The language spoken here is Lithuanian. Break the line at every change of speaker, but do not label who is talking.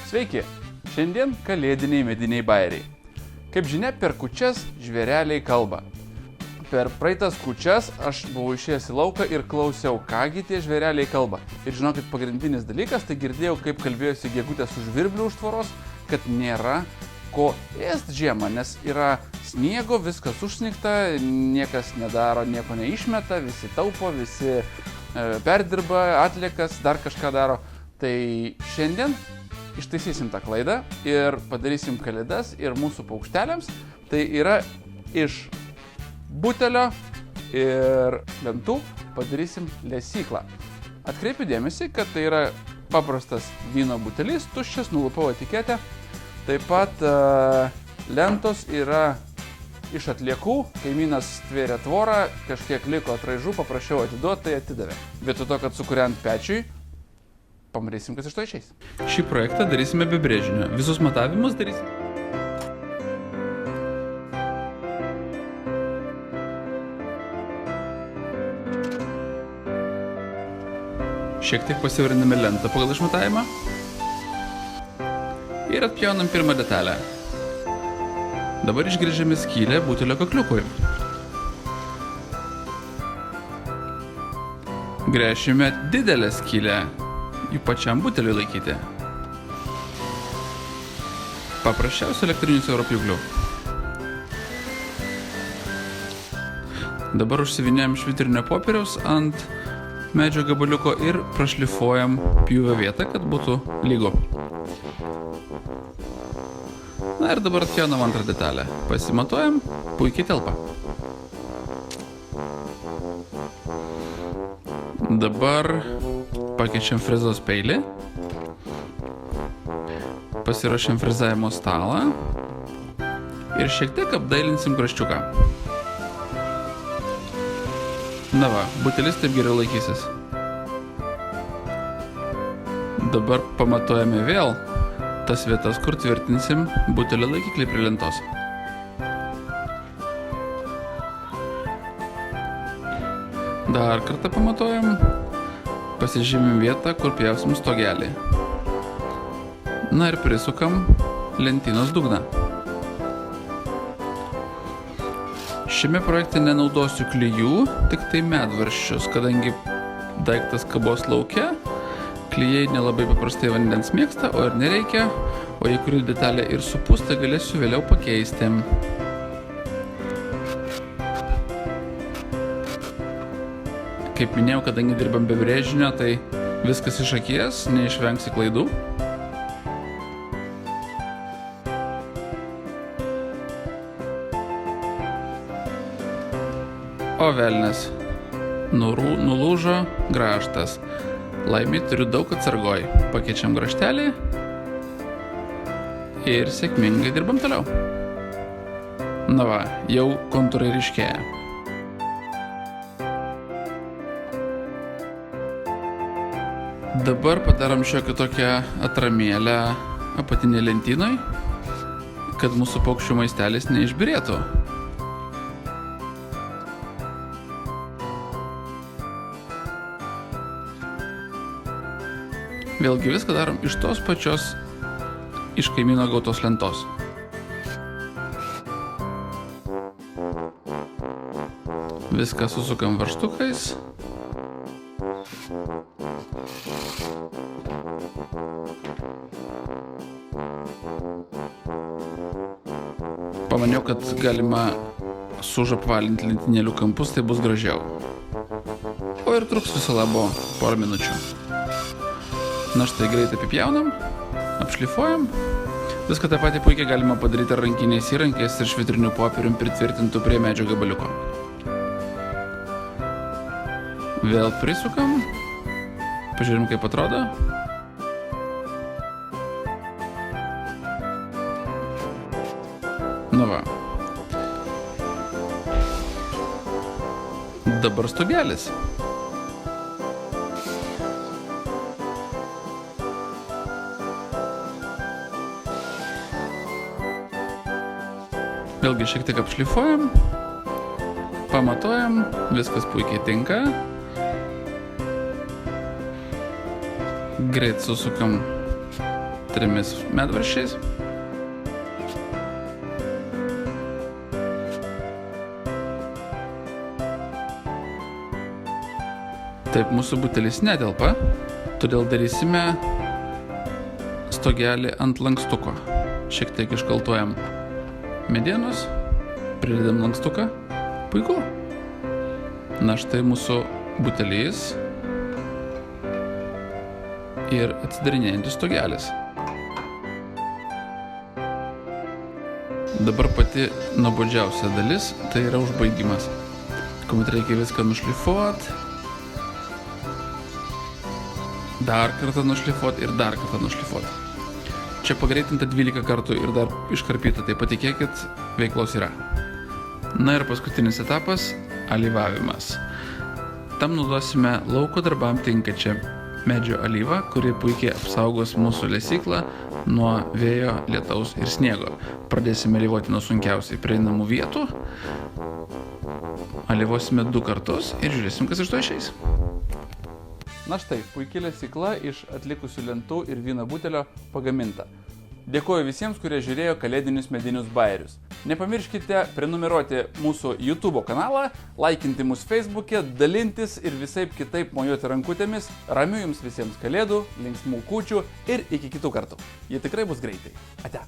Sveiki, šiandien kalėdiniai mediniai bajeriai. Kaip žinia, per kūčias žvėreliai kalba. Per praeitas kūčias aš buvau išėjęs į lauką ir klausiau, kągi tie žvėreliai kalba. Ir žinokit, pagrindinis dalykas, tai girdėjau, kaip kalbėjosi gegutė su žvirbliu už tvoros, kad nėra ko ėst žiemą, nes yra sniego, viskas užsnigta, niekas nedaro, nieko neišmeta, visi taupo, visi perdirba, atliekas, dar kažką daro. Tai šiandien ištaisysim tą klaidą ir padarysim kalėdas ir mūsų paukšteliams. Tai yra iš butelio ir lentų padarysim lesyklą. Atkreipiu dėmesį, kad tai yra paprastas vyno butelis, tuščias, nulupau etiketę. Taip pat lentos yra iš atliekų, kaimynas tvėrė tvorą, kažkiek liko atraižų, paprašiau atiduoti, tai atidavė. Vietoj to, kad sukuriant pečiui, pamatysim, kas iš to išeis. Šį projektą darysime be brėžinio. Visus matavimus darysim. Šiek tiek pasivariname lentą pagal išmatavimą. Ir atpjaunam pirmą detalę. Dabar išgręžiame skylę butelio kakliukui. Gręšime didelę skylę, jų pačiam buteliui laikyti. Paprasčiausiu elektriniu siauropjūkliu. Dabar užsivinėjam švitrinio popieriaus ant medžio gabaliuko ir prašlifuojam pjūvio vietą, kad būtų lygu. Na ir dabar atpjaunam antrą detalę. Pasimatuojam, puikiai telpa. Dabar pakeičiam frezos peilį. Pasiruošiam frezavimo stalą. Ir šiek tiek apdailinsim kraščiuką. Na va, butelis taip geriau laikysis. Dabar pamatuojame vėl tas vietas, kur tvirtinsim butelio laikiklį prie lentos. Dar kartą pamatuojam, pasižymim vietą, kur pjausim stogelį. Na ir prisukam lentynos dugną. Šiame projekte nenaudosiu klijų, tik tai medvaržčius, kadangi daiktas kabos lauke, klijai nelabai paprastai vandens mėgsta, o ir nereikia, o jei kuri detalė ir supūsta, galėsiu vėliau pakeisti. Kaip minėjau, kadangi dirbam be brėžinio, tai viskas iš akies, neišvengsi klaidų. O velnias, nulūžo grąžtas. Laimiai turiu daug atsargoj. Pakeičiam grąžtelį ir sėkmingai dirbam toliau. Na va, jau kontūrai ryškėja. Dabar padarom šiokią tokią atramėlę apatinėje lentynoj, kad mūsų paukščių maistelis neišbyrėtų. Vėlgi viską darom iš tos pačios, iš kaimyno gautos lentos. Viską susukam varžtukais. Pamaniau, kad galima sužapvalinti lentynėlių kampus, tai bus gražiau. O ir truks viso labo porą minučių. Na štai greitai apipjaunam, apšlifuojam. Viską tą patį puikiai galima padaryti rankiniais įrankiais ir švitriniu popierium pritvirtintų prie medžio gabaliuko. Vėl prisukam. Pažiūrim, kaip atrodo. Nu va. Dabar stogelis. Vėlgi šiek tiek apšlifuojam, pamatuojam, viskas puikiai tinka. Greit susukam 3 medvaršiais. Taip, mūsų butelis netelpa, todėl darysime stogelį ant lankstuko. Šiek tiek iškaltuojam medienos, pridedam lankstuką. Puiku. Na štai mūsų butelis ir atsidarinėjantis stogelis. Dabar pati nuobodžiausia dalis, tai yra užbaigimas. Kuomet reikia viską nušlifuoti, dar kartą nušlifuoti ir dar kartą nušlifuoti. Čia pagreitinta 12 kartų ir dar iškarpyta, tai patikėkit, veiklos yra. Na ir paskutinis etapas – alyvavimas. Tam naudosime lauko darbam tinkačią medžio alyvą, kuri puikiai apsaugos mūsų lesyklą nuo vėjo, lietaus ir sniego. Pradėsime alyvuoti nuo sunkiausiai prieinamų vietų. Alyvuosime 2 kartus ir žiūrėsim, kas iš to išeis. Na štai, puikiai lesykla iš atlikusių lentų ir vyno butelio pagaminta. Dėkuoju visiems, kurie žiūrėjo kalėdinius medinius bajerius. Nepamirškite prenumeruoti mūsų YouTube kanalą, laikinti mūsų Facebook'e, dalintis ir visaip kitaip mojuoti rankutėmis. Ramių jums visiems kalėdų, linksmų kūčių ir iki kitų kartų. Jie tikrai bus greitai. Ate.